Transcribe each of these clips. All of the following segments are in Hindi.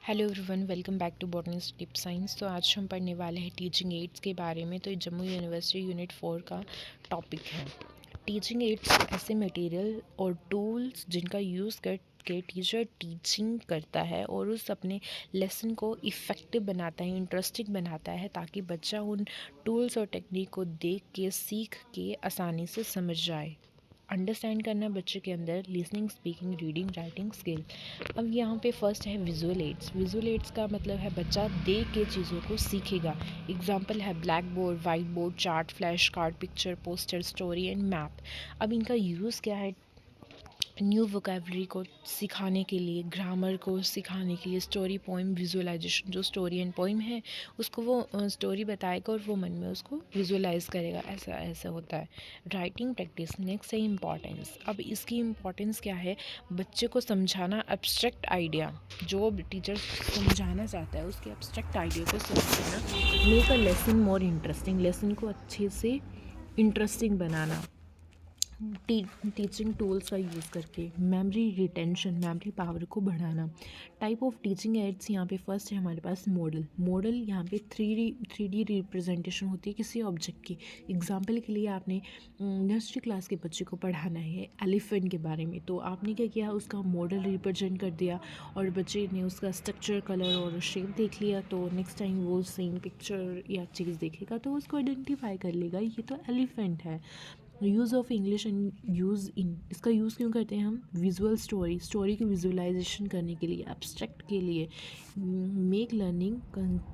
Hello everyone, welcome back to botany tip science. तो आज हम पढ़ने वाले हैं टीचिंग एड्स के बारे में। तो ये जम्मू यूनिवर्सिटी यूनिट 4 का टॉपिक है। टीचिंग एड्स ऐसे मटेरियल और टूल्स जिनका यूज़ करके टीचर टीचिंग करता है और उस अपने लेसन को इफ़ेक्टिव बनाता है, इंटरेस्टिंग बनाता है, ताकि बच्चा उन टूल्स और टेक्निक को देख के सीख के आसानी से समझ जाए। अंडरस्टैंड करना बच्चे के अंदर listening, speaking, reading, writing skill. अब यहाँ पे फर्स्ट है विजुअल एड्स। विजुअल एड्स का मतलब है बच्चा देख के चीज़ों को सीखेगा। एग्जाम्पल है black board, white board, chart, flash card, picture, poster, story and map. अब इनका यूज़ क्या है? न्यू वोकेबलरी को सिखाने के लिए, ग्रामर को सिखाने के लिए, स्टोरी, पोइम, विजुअलाइजेशन। जो स्टोरी एंड पोइम है उसको वो स्टोरी बताएगा और वो मन में उसको विजुअलाइज करेगा। ऐसा ऐसा होता है। राइटिंग प्रैक्टिस नेक्स्ट है इम्पॉर्टेंस। अब इसकी इम्पॉर्टेंस क्या है? बच्चे को समझाना एब्स्ट्रैक्ट आइडिया, जो टीचर समझाना चाहता है उसके एब्स्ट्रैक्ट आइडिया को समझाना। Make a lesson more interesting, lesson को अच्छे से इंटरेस्टिंग बनाना। टीचिंग टूल्स का यूज़ करके मेमोरी रिटेंशन, मेमोरी पावर को बढ़ाना। टाइप ऑफ टीचिंग एड्स यहाँ पे फर्स्ट है हमारे पास मॉडल। मॉडल यहाँ पे थ्री डी रिप्रेजेंटेशन होती है किसी ऑब्जेक्ट की। एग्जाम्पल के लिए आपने नर्सरी क्लास के बच्चे को पढ़ाना है एलिफेंट के बारे में, तो आपने क्या किया, उसका मॉडल रिप्रेजेंट कर दिया और बच्चे ने उसका स्ट्रक्चर, कलर और शेप देख लिया। तो नेक्स्ट टाइम वो सेम पिक्चर या चीज़ देखेगा तो उसको आइडेंटिफाई कर लेगा, ये तो एलिफेंट है। Use of English and use in, इसका यूज़ क्यों करते हैं हम? विजुअल स्टोरी, स्टोरी की विजुअलाइजेशन करने के लिए, एब्स्ट्रैक्ट के लिए। Make learning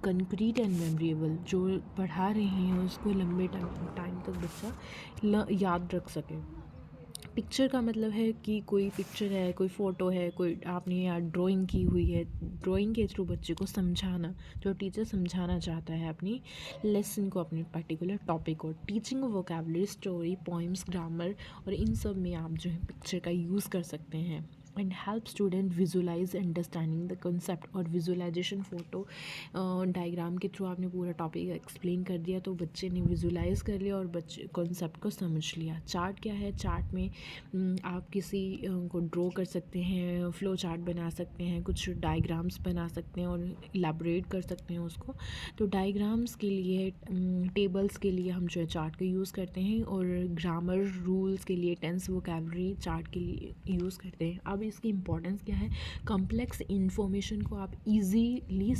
concrete and memorable, जो पढ़ा रहे हैं उसको लंबे टाइम तक बच्चा याद रख सके। पिक्चर का मतलब है कि कोई पिक्चर है, कोई फ़ोटो है, कोई आपने यार ड्राइंग की हुई है, ड्राइंग के थ्रू बच्चे को समझाना, जो टीचर समझाना चाहता है अपनी लेसन को, अपने पर्टिकुलर टॉपिक को। Teaching vocabulary, story, poems, grammar और इन सब में आप जो है पिक्चर का यूज़ कर सकते हैं। And help student visualize understanding the concept. और विजुअलाइजेशन, फ़ोटो डायग्राम के थ्रू आपने पूरा टॉपिक एक्सप्लेन कर दिया तो बच्चे ने विजुलाइज कर लिया और बच्चे कॉन्सेप्ट को समझ लिया। चार्ट क्या है? चार्ट में आप किसी को ड्रॉ कर सकते हैं, फ्लो चार्ट बना सकते हैं, कुछ डायग्राम्स बना सकते हैं और इलाबोरेट कर सकते हैं उसको। तो डायग्राम्स के लिए, टेबल्स के लिए हम जो है चार्ट का यूज़ करते हैं, और ग्रामर रूल्स के लिए, टेंस, वोकेबलरी चार्ट के लिए यूज़ करते हैं। अब इसकी इंपॉर्टेंस क्या है? कॉम्प्लेक्स इंफॉर्मेशन को आप इजीली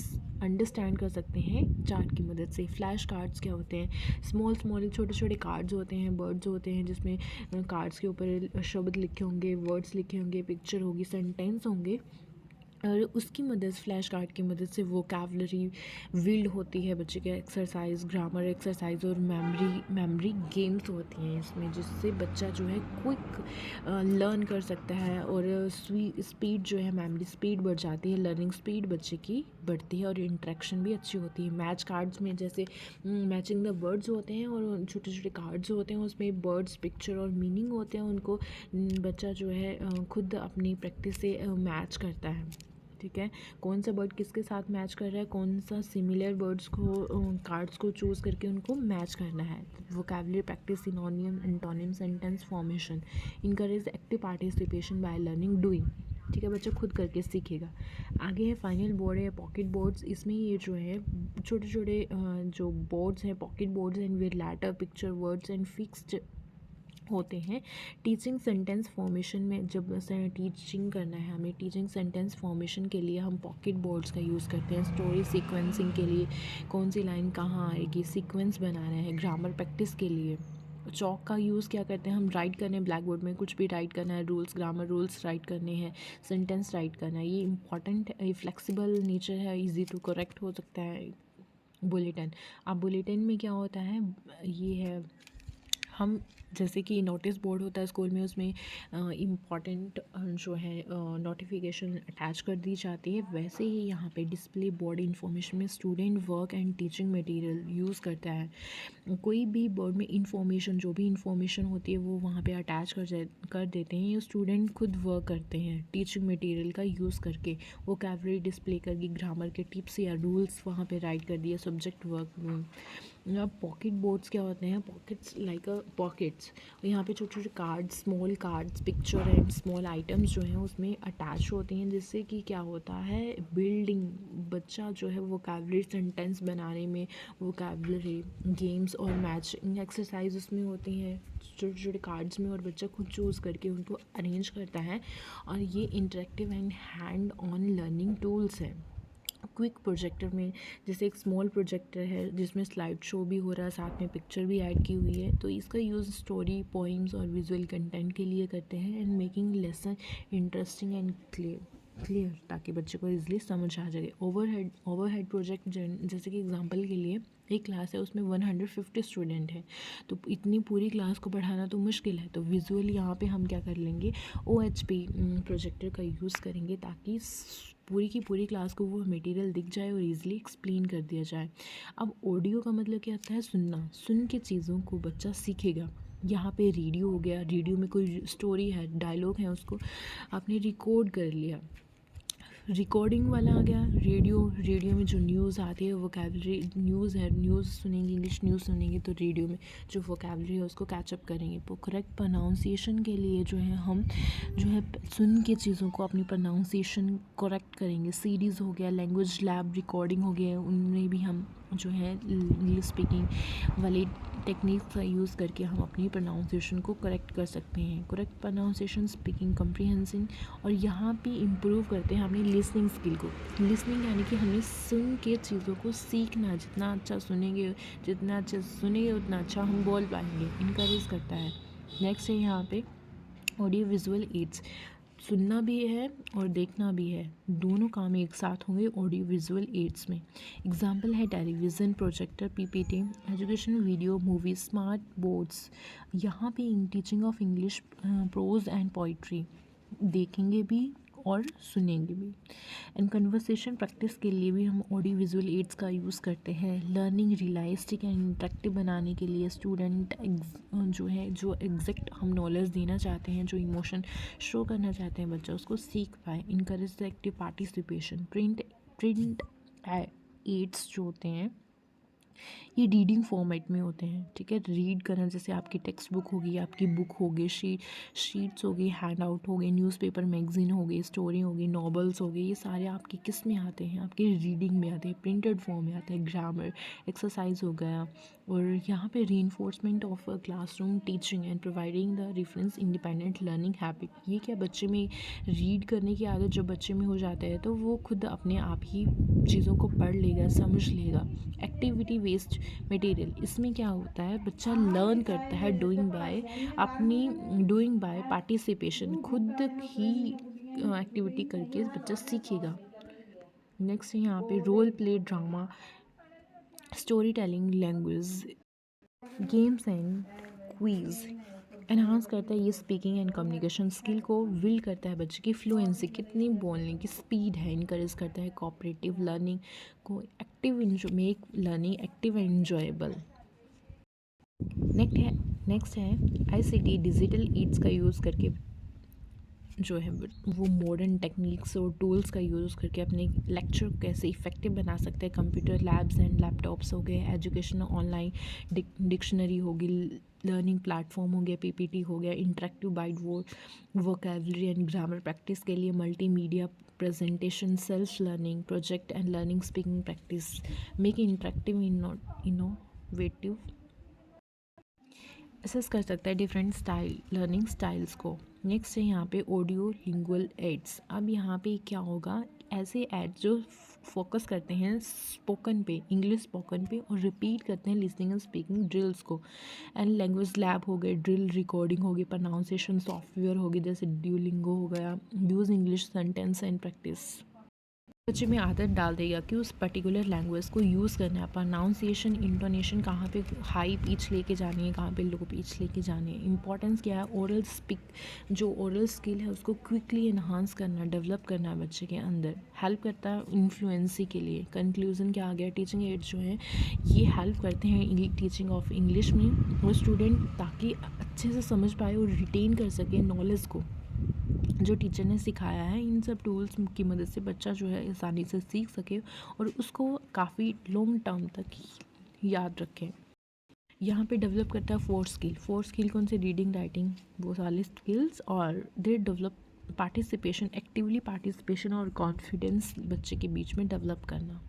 अंडरस्टैंड कर सकते हैं चार्ट की मदद से। फ्लैश कार्ड्स क्या होते हैं? स्मॉल छोटे छोटे कार्ड्स होते हैं, बर्ड्स होते हैं, जिसमें कार्ड्स के ऊपर शब्द लिखे होंगे, वर्ड्स लिखे होंगे, पिक्चर होगी, सेंटेंस होंगे, और उसकी मदद, फ्लैश कार्ड की मदद से वोकेबलरी बिल्ड होती है बच्चे के। एक्सरसाइज, ग्रामर एक्सरसाइज और मेमोरी गेम्स होती हैं इसमें, जिससे बच्चा जो है क्विक लर्न कर सकता है और स्पीड जो है, मेमोरी स्पीड बढ़ जाती है, लर्निंग स्पीड बच्चे की बढ़ती है और इंटरेक्शन भी अच्छी होती है। मैच कार्ड्स में जैसे मैचिंग द वर्ड्स होते हैं और छोटे छोटे कार्ड्स होते हैं, उसमें बर्ड्स, पिक्चर और मीनिंग होते हैं, उनको बच्चा जो है खुद अपनी प्रैक्टिस से मैच करता है। ठीक है, कौन सा बर्ड किसके साथ मैच कर रहा है, कौन सा सिमिलर बर्ड्स को, कार्ड्स को चूज़ करके उनको मैच करना है। Vocabulary practice, synonym, antonym, sentence formation. Encourage active participation by learning doing. ठीक है, बच्चा खुद करके सीखेगा। आगे है फाइनल बोर्ड है पॉकेट बोर्ड्स। इसमें ये जो है छोटे छोटे जो बोर्ड्स हैं, pocket boards and with letter, picture, words and fixed होते हैं। टीचिंग सेंटेंस फॉर्मेशन में जब टीचिंग करना है हमें, टीचिंग सेंटेंस फॉर्मेशन के लिए हम पॉकेट बोर्ड्स का यूज़ करते हैं। स्टोरी सीक्वेंसिंग के लिए कौन सी लाइन कहाँ आएगी, सीक्वेंस बनाना है। ग्रामर प्रैक्टिस के लिए चौक का यूज़ क्या करते हैं हम? राइट करने हैं ब्लैक बोर्ड में, कुछ भी राइट करना है, रूल्स, ग्रामर रूल्स राइट करने हैं, सेंटेंस राइट करना है। ये इंपॉर्टेंट, फ्लेक्सिबल नेचर है, ईजी टू करेक्ट हो सकता है। बुलेटिन, अब बुलेटिन में क्या होता है? ये है, हम जैसे कि नोटिस बोर्ड होता है स्कूल में, उसमें इम्पॉर्टेंट जो है नोटिफिकेशन अटैच कर दी जाती है, वैसे ही यहाँ पे डिस्प्ले बोर्ड इंफॉर्मेशन में student work and teaching material use करता है। कोई भी बोर्ड में इंफॉर्मेशन, जो भी इंफॉर्मेशन होती है वो वहाँ पे अटैच कर देते हैं, ये स्टूडेंट खुद वर्क करते हैं टीचिंग मटेरियल का यूज़ करके। वोकैबुलरी डिस्प्ले करके, ग्रामर के टिप्स या रूल्स वहाँ पे राइट कर दिए, सब्जेक्ट वर्क अब पॉकेट बोर्ड्स क्या होते हैं, पॉकेट्स लाइक अ पॉकेट्स, यहाँ पे छोटे छोटे cards, small cards, picture and small items जो हैं उसमें अटैच होते हैं, जिससे कि क्या होता है बिल्डिंग, बच्चा जो है वोकैबुलरी सेंटेंस बनाने में, वोकैबुलरी गेम्स और मैचिंग एक्सरसाइज उसमें होती हैं छोटे छोटे कार्ड्स में, और बच्चा खुद चूज़ करके उनको अरेंज करता है। और ये interactive and hand on learning tools हैं। क्विक प्रोजेक्टर में जैसे एक स्मॉल प्रोजेक्टर है जिसमें स्लाइड शो भी हो रहा है, साथ में पिक्चर भी ऐड की हुई है, तो इसका यूज़ स्टोरी, पोइम्स और विजुअल कंटेंट के लिए करते हैं and making lesson interesting and clear ताकि बच्चे को इजीली समझ आ जाए। ओवरहेड प्रोजेक्ट जैसे कि एग्जांपल के लिए एक क्लास है उसमें 150 स्टूडेंट हैं, तो इतनी पूरी क्लास को पढ़ाना तो मुश्किल है, तो विजुअल यहाँ पे हम क्या कर लेंगे, OHP प्रोजेक्टर का यूज़ करेंगे ताकि पूरी की पूरी क्लास को वो मटेरियल दिख जाए और इजीली एक्सप्लेन कर दिया जाए। अब ऑडियो का मतलब क्या होता है, सुनना, सुन के चीज़ों को बच्चा सीखेगा। यहाँ पे रेडियो हो गया, रेडियो में कोई स्टोरी है, डायलॉग है, उसको आपने रिकॉर्ड कर लिया, रिकॉर्डिंग वाला आ गया। रेडियो में जो न्यूज़ आती है, वोकैबुलरी न्यूज़ है, न्यूज़ सुनेंगे, इंग्लिश न्यूज़ सुनेंगे तो रेडियो में जो वोकैबुलरी है उसको कैचअप करेंगे। तो करेक्ट प्रोनाउंसिएशन के लिए जो है हम जो है सुन के चीज़ों को अपनी प्रोनाउंसिएशन करेक्ट करेंगे। सीरीज़ हो गया, लैंग्वेज लैब रिकॉर्डिंग हो गया, उनमें भी हम जो है इंग्लिश स्पीकिंग वाली टेक्निक का यूज़ करके हम अपनी प्रोनाउंसिएशन को करेक्ट कर सकते हैं। करेक्ट प्रोनाउंसिएशन, स्पीकिंग कम्प्रीहेंसिंग, और यहाँ पे इम्प्रूव करते हैं अपनी लिसनिंग स्किल को। लिसनिंग यानी कि हमें सुन के चीज़ों को सीखना, जितना अच्छा सुनेंगे उतना अच्छा हम बोल पाएंगे, इनकरेज करता है। नेक्स्ट है यहाँ पे ऑडियो विजुअल एड्स, सुनना भी है और देखना भी है, दोनों काम एक साथ होंगे ऑडियो विजुअल एड्स में। एग्जाम्पल है television, projector, PPT, educational video, movie, smart boards. यहाँ पे in teaching of English, prose and poetry देखेंगे भी और सुनेंगे भी। एंड कन्वर्सेशन प्रैक्टिस के लिए भी हम ऑडियो विजुअल एड्स का यूज़ करते हैं। लर्निंग रियलिस्टिक एंड इंटरेक्टिव बनाने के लिए स्टूडेंट जो एग्जैक्ट हम नॉलेज देना चाहते हैं, जो इमोशन शो करना चाहते हैं, बच्चा उसको सीख पाए। Encourage the active participation. Print aids जो होते हैं ये रीडिंग फॉर्मेट में होते हैं, ठीक है। रीड करना, जैसे आपकी टेक्स्ट बुक होगी, आपकी बुक होगी, शीट्स होगी, हैंड आउट हो गए, न्यूज़पेपर, मैगजीन हो गई, स्टोरी होगी, नॉवेल्स हो गई, ये सारे आपके किस में आते हैं, आपके रीडिंग में आते हैं, प्रिंटेड फॉर्म में आते हैं। ग्रामर एक्सरसाइज हो गया। और यहाँ पे reinforcement of classroom teaching and providing the reference independent learning habit. ये क्या, बच्चे में रीड करने की आदत जब बच्चे में हो जाता है तो वो खुद अपने आप ही चीज़ों को पढ़ लेगा, समझ लेगा। एक्टिविटी वेस्ट मटेरियल, इसमें क्या होता है, बच्चा लर्न करता है डूइंग बाय पार्टिसिपेशन, खुद ही एक्टिविटी करके बच्चा सीखेगा। नेक्स्ट है यहाँ पे role play, drama, story telling, language, games and quiz. Enhance करता है ये स्पीकिंग एंड कम्युनिकेशन स्किल को, बिल्ड करता है बच्चे की फ्लुएंसी, कितनी बोलने की स्पीड है, इनकरेज करता है कोऑपरेटिव लर्निंग को, make learning active and enjoyable. Next है ICT डिजिटल एड्स का यूज़ करके जो है वो मॉडर्न टेक्निक्स और टूल्स का यूज़ करके अपने लेक्चर को कैसे इफ़ेक्टिव बना सकते हैं। कंप्यूटर लैब्स एंड लैपटॉप्स हो गए, एजुकेशनल ऑनलाइन डिक्शनरी होगी, लर्निंग प्लेटफॉर्म हो गया, PPT हो गया, interactive byte vocabulary and grammar practice के लिए multimedia presentation, self learning project and learning speaking practice, make interactive innovative. Assess कर सकता है डिफरेंट लर्निंग स्टाइल्स को। नेक्स्ट है यहाँ पे ऑडियो लिंगुअल एड्स। अब यहाँ पे क्या होगा, ऐसे एड्स जो फोकस करते हैं स्पोकन पे, इंग्लिश स्पोकन पे, और रिपीट करते हैं लिसनिंग एंड स्पीकिंग ड्रिल्स को। एंड लैंग्वेज लैब हो गए, ड्रिल रिकॉर्डिंग होगी, प्रोनाउंसिएशन सॉफ्टवेयर होगी जैसे ड्यूलिंगो हो गया, use English sentence and practice. बच्चे में आदत डाल देगा कि उस पर्टिकुलर लैंग्वेज को यूज़ करना है। प्रोनाउंसिएशन, इंटोनेशन, कहाँ पे हाई पिच लेके जानी है, कहाँ पे लो पिच लेके जानी है। इंपॉर्टेंस क्या है, जो ओरल स्किल है उसको क्विकली इन्हांस करना, डेवलप करना है बच्चे के अंदर। हेल्प करता है इन्फ्लुएंसी के लिए। कंक्लूजन क्या आ गया, टीचिंग एड्स जो हैं ये हेल्प करते हैं टीचिंग ऑफ इंग्लिश में, वो स्टूडेंट ताकि अच्छे से समझ पाए और रिटेन कर सके नॉलेज को जो टीचर ने सिखाया है। इन सब टूल्स की मदद से बच्चा जो है आसानी से सीख सके और उसको काफ़ी लॉन्ग टर्म तक याद रखें। यहाँ पे डेवलप करता है फोर स्किल कौन से, रीडिंग राइटिंग, वो सारे स्किल्स, और they develop participation, actively participation और कॉन्फिडेंस बच्चे के बीच में डेवलप करना।